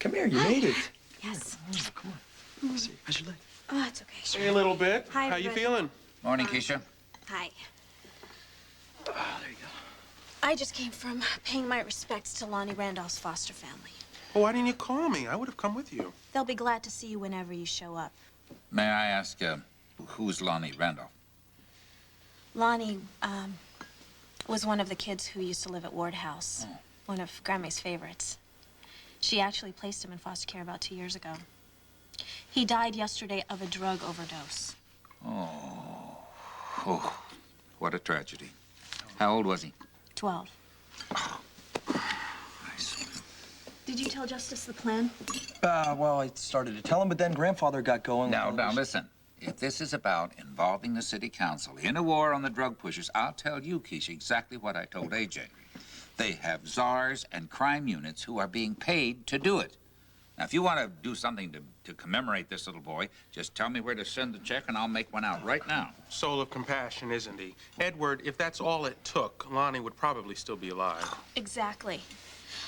Come here, you made it. Yes. Oh, come on. See, how's your leg? Oh, it's okay. Sure. Hey, a little bit. Hi, How you everybody. feeling? Morning, Keisha. Hi. There you go. I just came from paying my respects to Lonnie Randolph's foster family. Well, why didn't you call me? I would have come with you. They'll be glad to see you whenever you show up. May I ask, who's Lonnie Randolph? Lonnie, was one of the kids who used to live at Ward House. Oh. One of Grammy's favorites. She actually placed him in foster care about 2 years ago. He died yesterday of a drug overdose. Oh, what a tragedy. How old was he? 12. Nice. Did you tell Justice the plan? Well, I started to tell him, but then grandfather got going. Now, listen. If this is about involving the city council in a war on the drug pushers, I'll tell you, Keisha, exactly what I told AJ. They have czars and crime units who are being paid to do it. Now, if you want to do something to commemorate this little boy, just tell me where to send the check and I'll make one out right now. Soul of compassion, isn't he? Edward, if that's all it took, Lonnie would probably still be alive. Exactly.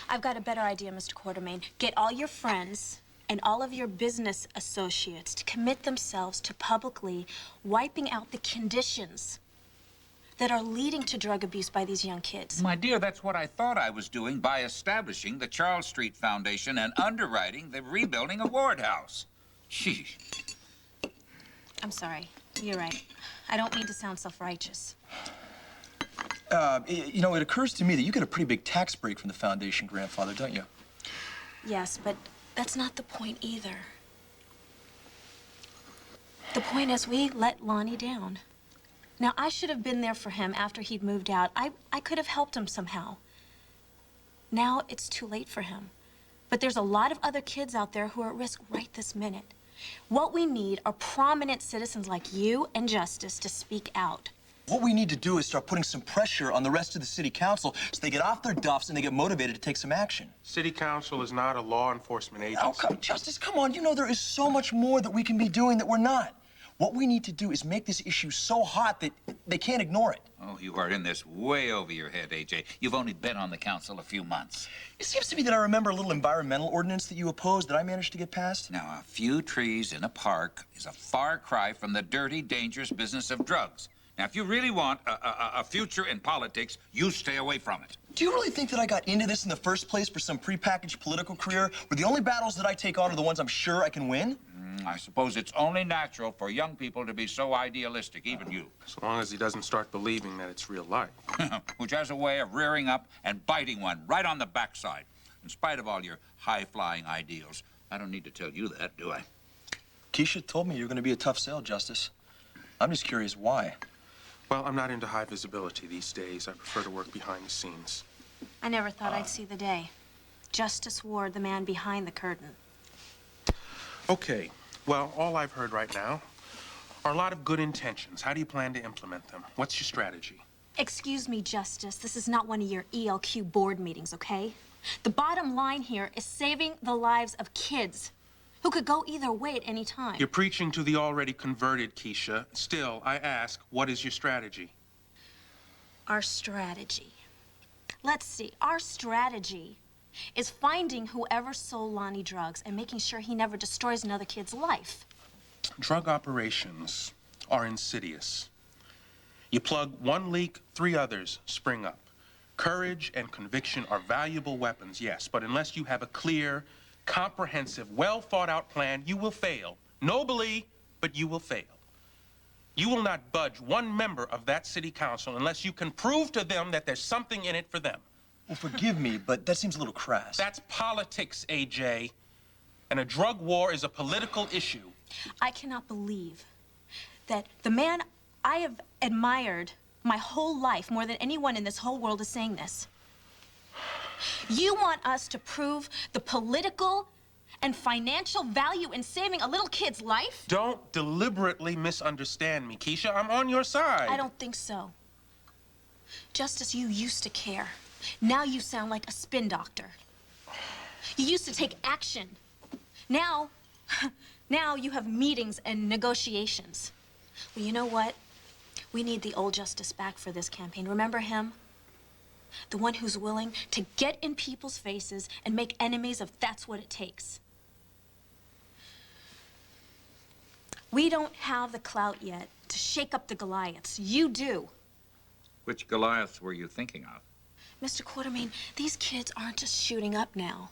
I've got a better idea, Mr. Quartermain. Get all your friends and all of your business associates to commit themselves to publicly wiping out the conditions that are leading to drug abuse by these young kids. My dear, that's what I thought I was doing by establishing the Charles Street Foundation and underwriting the rebuilding of Ward House. Gee. I'm sorry. You're right. I don't mean to sound self-righteous. You know, it occurs to me that you get a pretty big tax break from the foundation, grandfather, don't you? Yes, but that's not the point either. The point is we let Lonnie down. Now, I should have been there for him after he'd moved out. I could have helped him somehow. Now it's too late for him. But there's a lot of other kids out there who are at risk right this minute. What we need are prominent citizens like you and Justice to speak out. What we need to do is start putting some pressure on the rest of the city council so they get off their duffs and they get motivated to take some action. City council is not a law enforcement agency. Oh, Justice, come on. You know there is so much more that we can be doing that we're not. What we need to do is make this issue so hot that they can't ignore it. Oh, you are in this way over your head, AJ. You've only been on the council a few months. It seems to me that I remember a little environmental ordinance that you opposed that I managed to get passed. Now, a few trees in a park is a far cry from the dirty, dangerous business of drugs. Now, if you really want a future in politics, you stay away from it. Do you really think that I got into this in the first place for some prepackaged political career where the only battles that I take on are the ones I'm sure I can win? I suppose it's only natural for young people to be so idealistic, even you. So long as he doesn't start believing that it's real life. Which has a way of rearing up and biting one right on the backside. In spite of all your high-flying ideals. I don't need to tell you that, do I? Keisha told me you're going to be a tough sale, Justice. I'm just curious why. Well, I'm not into high visibility these days. I prefer to work behind the scenes. I never thought I'd see the day. Justice Ward, the man behind the curtain. Okay. Well, all I've heard right now are a lot of good intentions. How do you plan to implement them? What's your strategy? Excuse me, Justice. This is not one of your ELQ board meetings, okay? The bottom line here is saving the lives of kids who could go either way at any time. You're preaching to the already converted, Keisha. Still, I ask, what is your strategy? Our strategy. Let's see. Our strategy is finding whoever sold Lonnie drugs and making sure he never destroys another kid's life. Drug operations are insidious. You plug one leak, 3 others spring up. Courage and conviction are valuable weapons, yes, but unless you have a clear, comprehensive, well-thought-out plan, you will fail. Nobly, but you will fail. You will not budge one member of that city council unless you can prove to them that there's something in it for them. Well, forgive me, but that seems a little crass. That's politics, AJ. And a drug war is a political issue. I cannot believe that the man I have admired my whole life more than anyone in this whole world is saying this. You want us to prove the political and financial value in saving a little kid's life? Don't deliberately misunderstand me, Keisha. I'm on your side. I don't think so. Justice, you used to care. Now you sound like a spin doctor. You used to take action. Now you have meetings and negotiations. Well, you know what? We need the old Justice back for this campaign. Remember him? The one who's willing to get in people's faces and make enemies if that's what it takes. We don't have the clout yet to shake up the Goliaths. You do. Which Goliaths were you thinking of? Mr. Quartermain, these kids aren't just shooting up now.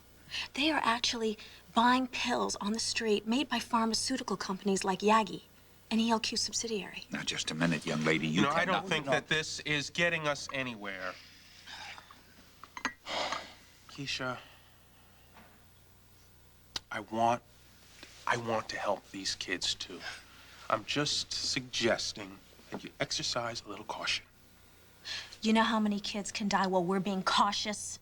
They are actually buying pills on the street made by pharmaceutical companies like Yagi, an ELQ subsidiary. Now, just a minute, young lady. You know, I cannot- don't think that this is getting us anywhere. Keisha, I want to help these kids too. I'm just suggesting that you exercise a little caution. You know how many kids can die while we're being cautious?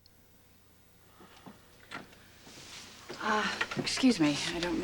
Excuse me, I don't mean